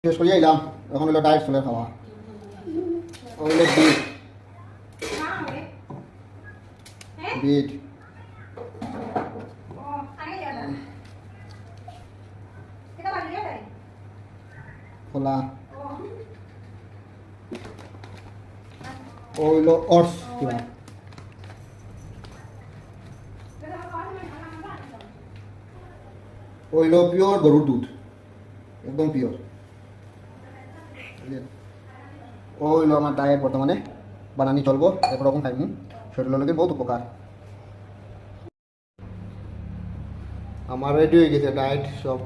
শেষ করিয়া এলাম, এখন হলো ডায়েট চলে খাওয়া। হইলো বিট, বিট খোলা, হইলো অটস কিবা, হইলো পিওর গরুর দুধ, একদম পিওর। ও হইলো আমার ডায়েট বর্তমানে বানানি চলবো, একরকম খাইমু, শরীরের লোকের বহুত উপকার। আমার রেডি হয়ে গেছে ডায়েট সব।